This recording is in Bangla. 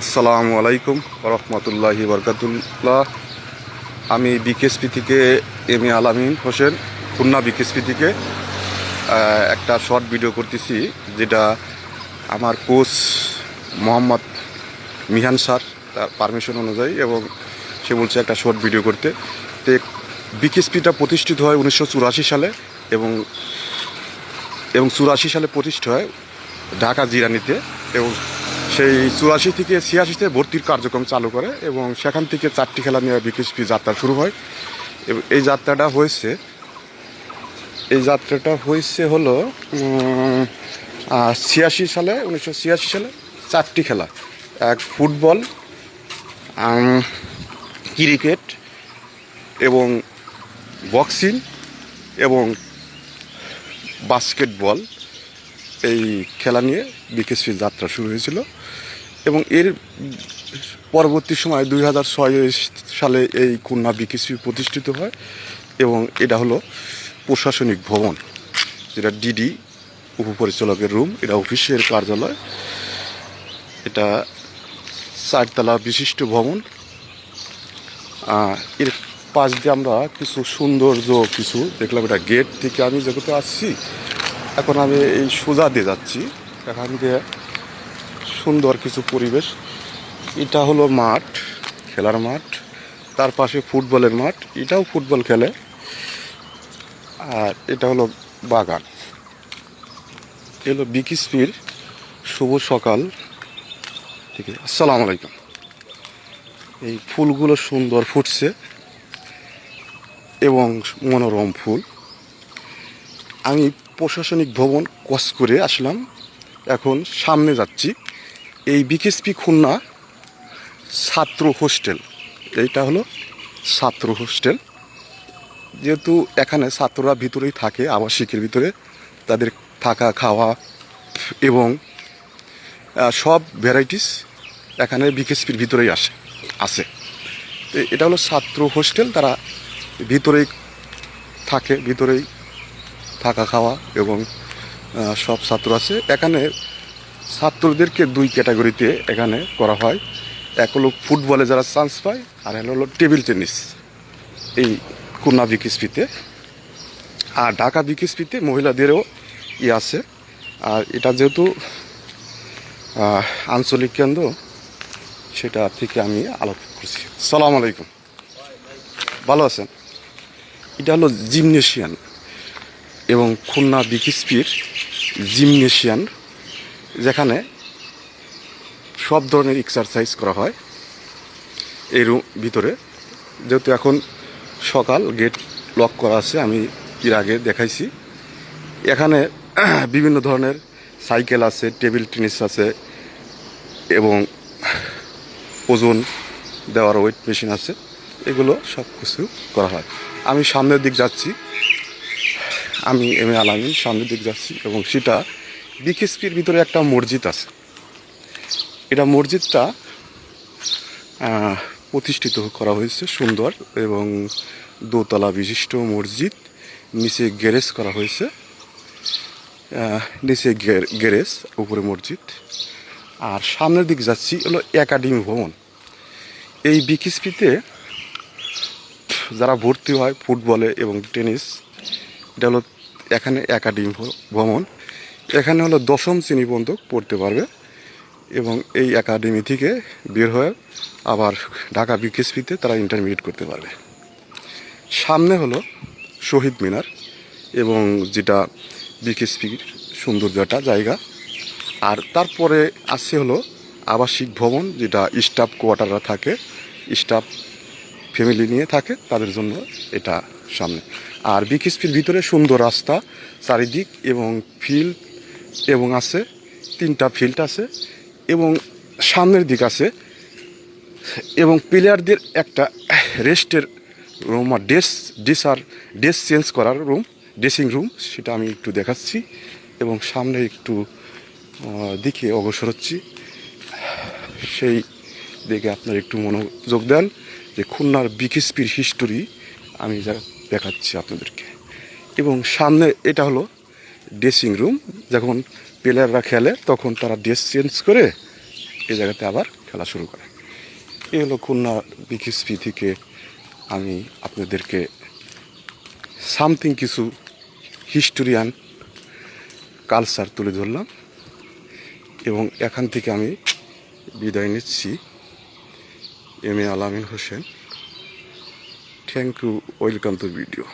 আসসালামু আলাইকুম রহমতুল্লাহি বরকাতুল্লাহ। আমি বিকেএসপি থেকে আলামিন হোসেন, খুলনা বিকেএসপি থেকে একটা শর্ট ভিডিও করতেছি, যেটা আমার কোচ মোহাম্মদ মিহান স্যার তার পারমিশন অনুযায়ী, এবং সে বলছে একটা শর্ট ভিডিও করতে। তো বিকেএসপিটা প্রতিষ্ঠিত হয় 1984 সালে, এবং 84 সালে প্রতিষ্ঠিত হয় ঢাকা জিরানিতে, এবং সেই 84 থেকে 86-তে ভর্তির কার্যক্রম চালু করে, এবং সেখান থেকে 4টি খেলা নিয়ে বিকেএসপি যাত্রা শুরু হয়। এবং এই যাত্রাটা হয়েছে হলো 1986 সালে 4টি খেলা, এক ফুটবল, ক্রিকেট এবং বক্সিং এবং বাস্কেটবল, এই খেলা নিয়ে বিকেএসপির যাত্রা শুরু হয়েছিল। এবং এর পরবর্তী সময় 2006 সালে এই খুলনা বিকেএসপি প্রতিষ্ঠিত হয়, এবং এটা হলো প্রশাসনিক ভবন, যেটা ডিডি উপপরিচালকের রুম, এটা অফিসের কার্যালয়। এটা 4তলা বিশিষ্ট ভবন। এর পাশ দিয়ে আমরা কিছু সৌন্দর্য দেখলাম। এটা গেট থেকে আমি যেহেতু আসছি, এখন আমি এই সোজা দিয়ে যাচ্ছি, এখান দিয়ে সুন্দর কিছু পরিবেশ। এটা হলো মাঠ, খেলার মাঠ, তার পাশে ফুটবলের মাঠ, এটাও ফুটবল খেলে। আর এটা হলো বাগান। এলো বিকেএসপির শুভ সকাল থেকে। আসসালামু আলাইকুম। এই ফুলগুলো সুন্দর ফুটছে এবং মনোরম ফুল। আমি প্রশাসনিক ভবন ক্রস করে আসলাম, এখন সামনে যাচ্ছি। এই বিকেএসপি খুলনা ছাত্র হোস্টেল, এইটা হলো ছাত্র হোস্টেল। যেহেতু এখানে ছাত্ররা ভিতরেই থাকে, আবাসিকের ভিতরে, তাদের থাকা খাওয়া এবং সব ভ্যারাইটিস এখানে বিকেএসপির ভিতরেই আছে। তো এটা হলো ছাত্র হোস্টেল, তারা ভিতরেই থাকে, ভিতরেই থাকা খাওয়া এবং সব ছাত্র আছে এখানে। ছাত্রদেরকে 2 ক্যাটাগরিতে এখানে করা হয়। এক হলো ফুটবলে যারা চান্স পায়, আর হলো টেবিল টেনিস, এই খুলনা বিকেএসপিতে। আর ঢাকা বিকেএসপিতে মহিলাদেরও আছে। আর এটা যেহেতু আঞ্চলিক কেন্দ্র, সেটা থেকে আমি আলোচনা করছি। সালাম আলাইকুম, ভালো আছেন? এটা হলো জিমনেশিয়ান, এবং খুলনা বিকেএসপির জিমনেশিয়ান, যেখানে সব ধরনের এক্সারসাইজ করা হয় এই রুম ভিতরে। যেহেতু এখন সকাল, গেট লক করা আছে, আমি এর আগে দেখাইছি। এখানে বিভিন্ন ধরনের সাইকেল আছে, টেবিল টেনিস আছে, এবং ওজন দেওয়ার ওয়েট মেশিন আছে, এগুলো সব কিছু করা হয়। আমি সামনের দিক যাচ্ছি, আমি আলামিন সামনের দিক যাচ্ছি, এবং সেটা বিকেএসপির ভিতরে একটা মসজিদ আছে। এটা মসজিদটা প্রতিষ্ঠিত করা হয়েছে সুন্দর, এবং 2তলা বিশিষ্ট মসজিদ। নিচে গ্যারেজ করা হয়েছে, নিচে গ্যারেজ, উপরে মসজিদ। আর সামনের দিক যাচ্ছি হলো একাডেমি ভবন। এই বিকেএসপিতে যারা ভর্তি হয় ফুটবলে এবং টেনিস, এটা হলো এখানে একাডেমি ভবন। এখানে হলো 10ম শ্রেণী পর্যন্ত পড়তে পারবে, এবং এই একাডেমি থেকে বের হয়ে আবার ঢাকা বিকেএসপিতে তারা ইন্টারমিডিয়েট করতে পারবে। সামনে হলো শহীদ মিনার, এবং যেটা বিকেএসপির সৌন্দর্য একটা জায়গা। আর তারপরে আছে হলো আবাসিক ভবন, যেটা স্টাফ কোয়ার্টাররা থাকে, স্টাফ ফ্যামিলি নিয়ে থাকে, তাদের জন্য এটা সামনে। আর বিকেএসপির ভিতরে সুন্দর রাস্তা চারিদিক, এবং ফিল্ড, এবং আছে 3টা ফিল্ড আছে, এবং সামনের দিক আছে, এবং প্লেয়ারদের একটা রেস্টের রুম, আর ড্রেস চেঞ্জ করার রুম, ড্রেসিং রুম, সেটা আমি একটু দেখাচ্ছি। এবং সামনে একটু দিকে অগ্রসর হচ্ছি, সেই দিকে আপনার একটু মনোযোগ দেন, যে খুলনার বিকেএসপির হিস্টোরি আমি যা দেখাচ্ছি আপনাদেরকে। এবং সামনে এটা হলো ড্রেসিং রুম, যখন প্লেয়াররা খেলে তখন তারা ড্রেস চেঞ্জ করে এই জায়গাতে আবার খেলা শুরু করে। এই হলো খুলনা বিকেএসপি থেকে আমি আপনাদেরকে সামথিং কিছু হিস্টোরিয়ান কালচার তুলে ধরলাম এবং এখান থেকে আমি বিদায় নিচ্ছি। M A Alamin Hossain. Thank you, welcome to video.